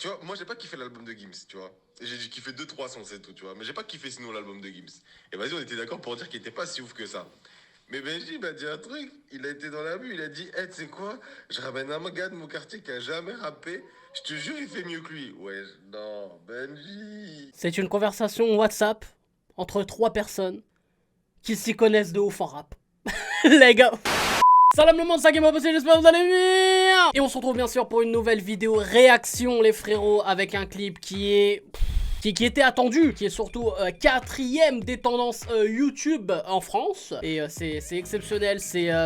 tu vois, moi j'ai pas kiffé l'album de Gims, tu vois. J'ai kiffé 2-3 sons, c'est tout, tu vois. Mais j'ai pas kiffé sinon l'album de Gims. Et vas-y, on était d'accord pour dire qu'il était pas si ouf que ça. Mais Benji m'a dit un truc, il a été dans la rue, il a dit, hey, tu sais quoi, je ramène un gars de mon quartier qui a jamais rappé, je te jure, il fait mieux que lui. Ouais, non, Benji. C'est une conversation WhatsApp entre 3 personnes qui s'y connaissent de ouf en rap. Les gars. Salam le monde, ça qui m'a passé, j'espère que vous allez bien. Et on se retrouve bien sûr pour une nouvelle vidéo réaction les frérots, avec un clip qui est... Qui était attendu, qui est surtout 4ème des tendances YouTube en France. Et c'est exceptionnel,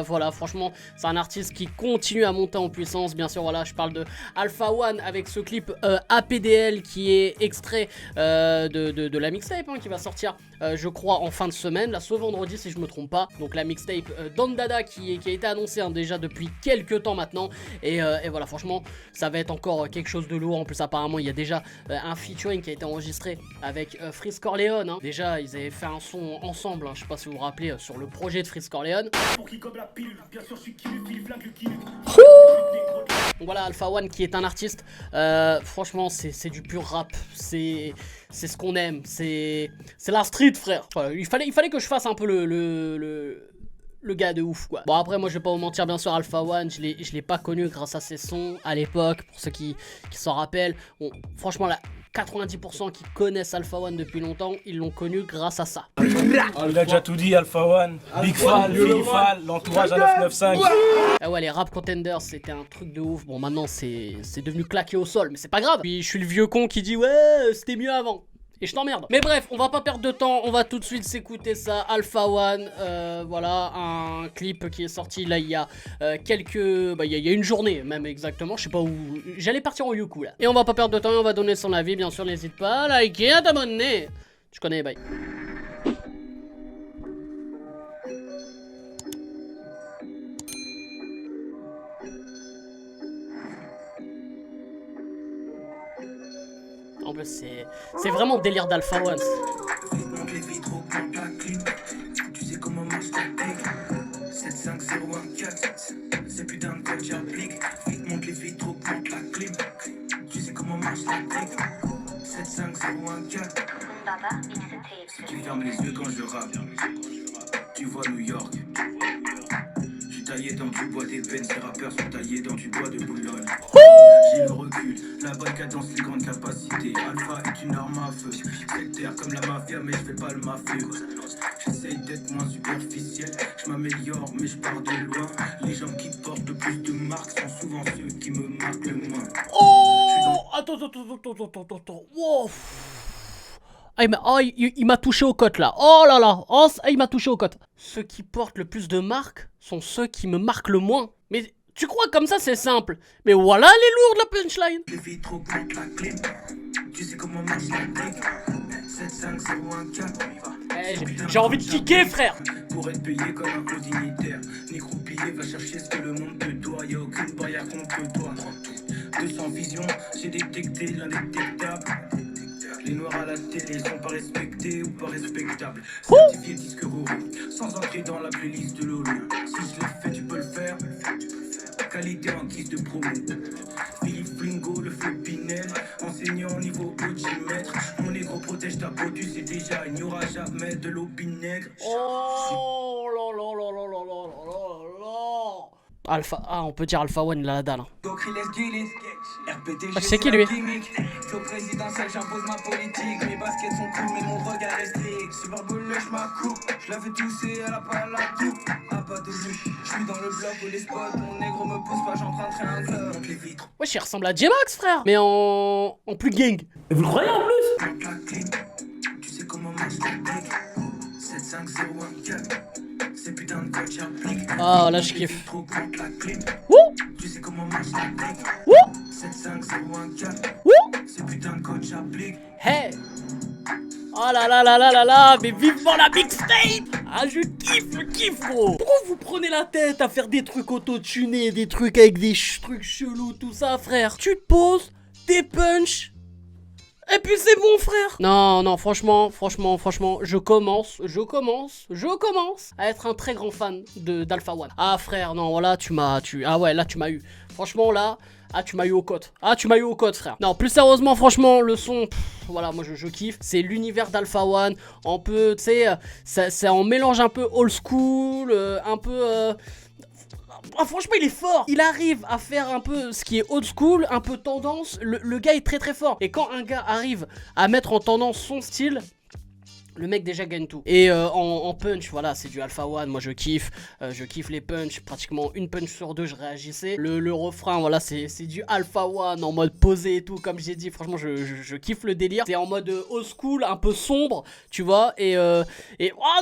voilà, franchement, c'est un artiste qui continue à monter en puissance. Bien sûr, voilà, je parle de Alpha One avec ce clip APDL qui est extrait de la mixtape qui va sortir, je crois, en fin de semaine, là, ce vendredi si je me trompe pas. Donc la mixtape Don Dada qui a été annoncée déjà depuis quelques temps maintenant. Et voilà, franchement, ça va être encore quelque chose de lourd. En plus, apparemment, il y a déjà un featuring qui a été enregistré avec Freeze Corleone. Déjà, ils avaient fait un son ensemble, je sais pas si vous vous rappelez, sur le projet de Freeze Corleone. Donc voilà, Alpha One qui est un artiste, franchement c'est du pur rap, c'est ce qu'on aime, c'est la street, frère. Voilà, il fallait que je fasse un peu le gars de ouf, quoi. Bon, après, moi je vais pas vous mentir, bien sûr, Alpha One, je l'ai pas connu grâce à ses sons à l'époque, pour ceux qui s'en rappellent. Bon, franchement, là, 90% qui connaissent Alpha One depuis longtemps, ils l'ont connu grâce à ça. Il a déjà tout dit, Alpha One, Big Fall, Phil Fall, l'entourage à 995. Ah ouais, les rap contenders, c'était un truc de ouf. Bon, maintenant, c'est devenu claqué au sol, mais c'est pas grave. Puis je suis le vieux con qui dit, ouais, c'était mieux avant. Et je t'emmerde. Mais bref, on va pas perdre de temps, on va tout de suite s'écouter ça. Alpha One, voilà, un clip qui est sorti là il y a il y a une journée même exactement, je sais pas où, j'allais partir en Youku là. Et on va pas perdre de temps, on va donner son avis, bien sûr, n'hésite pas à liker, à t'abonner. Tu connais, bye. En plus, c'est vraiment délire d'Alpha One. Tu sais comment marche ta tech 75014 c'est putain de code j'applique. Vite monte les vitres, augmente la clim. Tu sais comment marche ta tech 75014. Tu fermes les yeux quand je rappe. Tu vois New York. Je suis taillé dans du bois d'ébène. Ces rappeurs sont taillés dans du bois de Boulogne. J'ai le recul, la bonne cadence, les grandes capacités. Alpha est une arme à feu. Sectaire comme la mafia, mais je fais pas le mafieux. J'essaye d'être moins superficiel. Je m'améliore, mais je pars de loin. Les gens qui portent le plus de marques sont souvent ceux qui me marquent le moins. Oh, attends. Wow. Ah, il m'a touché aux côtes là. Oh là là. Oh, il m'a touché aux côtes. Ceux qui portent le plus de marques sont ceux qui me marquent le moins. Mais tu crois comme ça c'est simple. Mais voilà, elle est lourde la punchline. Les vitres augmentent la clim. Tu sais comment marche la tech 75014. J'ai envie de kicker, frère. Pour être payé comme un clos dignitaire. Ni croupillé, va chercher ce que le monde te doit. Y'a aucune barrière contre toi. 200 visions, j'ai détecté l'indétectable. Les noirs à la télé sont pas respectés ou pas respectables. Certifié disque Roro, sans entrer dans la playlist de Lolo. Si je l'ai fait, tu peux le faire. Qualité en guise de promo. Philippe Flingo, le flot Pinel. Enseignant niveau OG maître. Mon négro protège ta peau, tu sais déjà. Il n'y aura jamais de l'eau vinaigre. Oh là là là là là là là là. Alpha, on peut dire Alpha One, il a la dalle. C'est qui lui? Flow présidentiel, j'impose ma politique. Mes baskets sont cool, mais mon regard est strict. Super boule, je m'accoupe. Je la fais tousser, elle a pas la coupe. Ah, pas de vue. Je suis dans le bloc où les spots. Mon négro me pousse pas, j'en train de faire un club. Monte les vitres. Wesh, il ressemble à J-Max, frère. Mais en plus gang. Et vous le croyez en plus? Monte la clim. Tu sais comment marche la tech 75014. C'est putain de code j'applique. Ah, là je kiffe. Wouh. Tu sais comment marche la tech 75014. C'est putain de code j'applique. Hey. Oh là là là là là là. Mais vivement la mixtape. Ah, je kiffe gros. Pourquoi vous prenez la tête à faire des trucs auto-tunés, des trucs avec des trucs chelous, tout ça, frère? Tu te poses, tes punch. Et puis c'est bon, frère. Non, non, franchement, je commence à être un très grand fan d'Alpha One. Ah, frère, non, là, ah ouais, là, tu m'as eu. Franchement, là, ah, tu m'as eu au cote. Ah, tu m'as eu au cote, frère. Non, plus sérieusement, franchement, le son, voilà, moi, je kiffe. C'est l'univers d'Alpha One. On peut, tu sais, c'est un mélange un peu old school, un peu... Ah, franchement, il est fort. Il arrive à faire un peu ce qui est old school, un peu tendance. Le gars est très très fort. Et quand un gars arrive à mettre en tendance son style, le mec déjà gagne tout. Et en punch, voilà, c'est du Alpha One, moi je kiffe les punch, pratiquement une punch sur deux je réagissais. Le refrain, voilà, c'est du Alpha One en mode posé et tout, comme j'ai dit, franchement je kiffe le délire. C'est en mode old school, un peu sombre, tu vois, et oh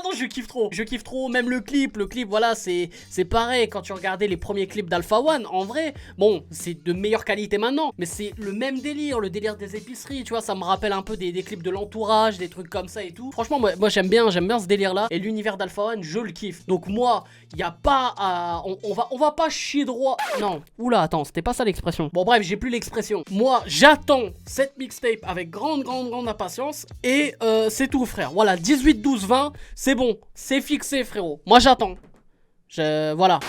non, je kiffe trop, même le clip, voilà, c'est pareil, quand tu regardais les premiers clips d'Alpha One, en vrai, bon, c'est de meilleure qualité maintenant, mais c'est le même délire, le délire des épiceries, tu vois, ça me rappelle un peu des clips de l'entourage, des trucs comme ça et tout. Franchement, moi j'aime bien ce délire là. Et l'univers d'Alpha One, je le kiffe. Donc moi, il n'y a pas à... On va pas chier droit. Non. Oula, attends, c'était pas ça l'expression. Bon bref, j'ai plus l'expression. Moi, j'attends cette mixtape avec grande impatience. Et c'est tout, frère. Voilà, 18, 12, 20, c'est bon. C'est fixé, frérot. Moi, j'attends. Voilà.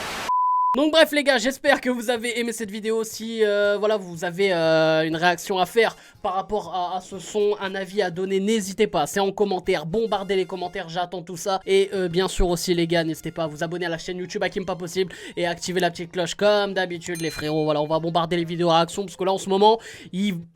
Donc bref les gars, j'espère que vous avez aimé cette vidéo. Si voilà, vous avez une réaction à faire par rapport à ce son, un avis à donner, n'hésitez pas, c'est en commentaire, bombardez les commentaires, j'attends tout ça. Et bien sûr aussi les gars, n'hésitez pas à vous abonner à la chaîne YouTube Hakim Pas Possible et à activer la petite cloche comme d'habitude les frérots. Voilà, on va bombarder les vidéos réactions parce que là en ce moment,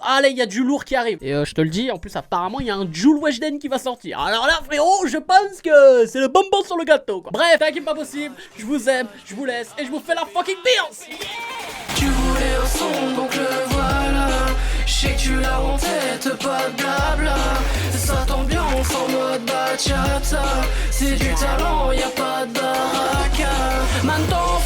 allez, il y a du lourd qui arrive. Et je te le dis, en plus apparemment il y a un Jules Weshden qui va sortir. Alors là frérot, je pense que c'est le bonbon sur le gâteau quoi. Bref, Hakim Pas Possible, je vous aime, je vous laisse et je vous fais la fucking bills. Tu voulais un son donc le voilà. Je sais que tu l'as en tête, pas de blabla. C'est ça t'ambiance en mode bachata. C'est du talent, y a pas de baraka. Maintenant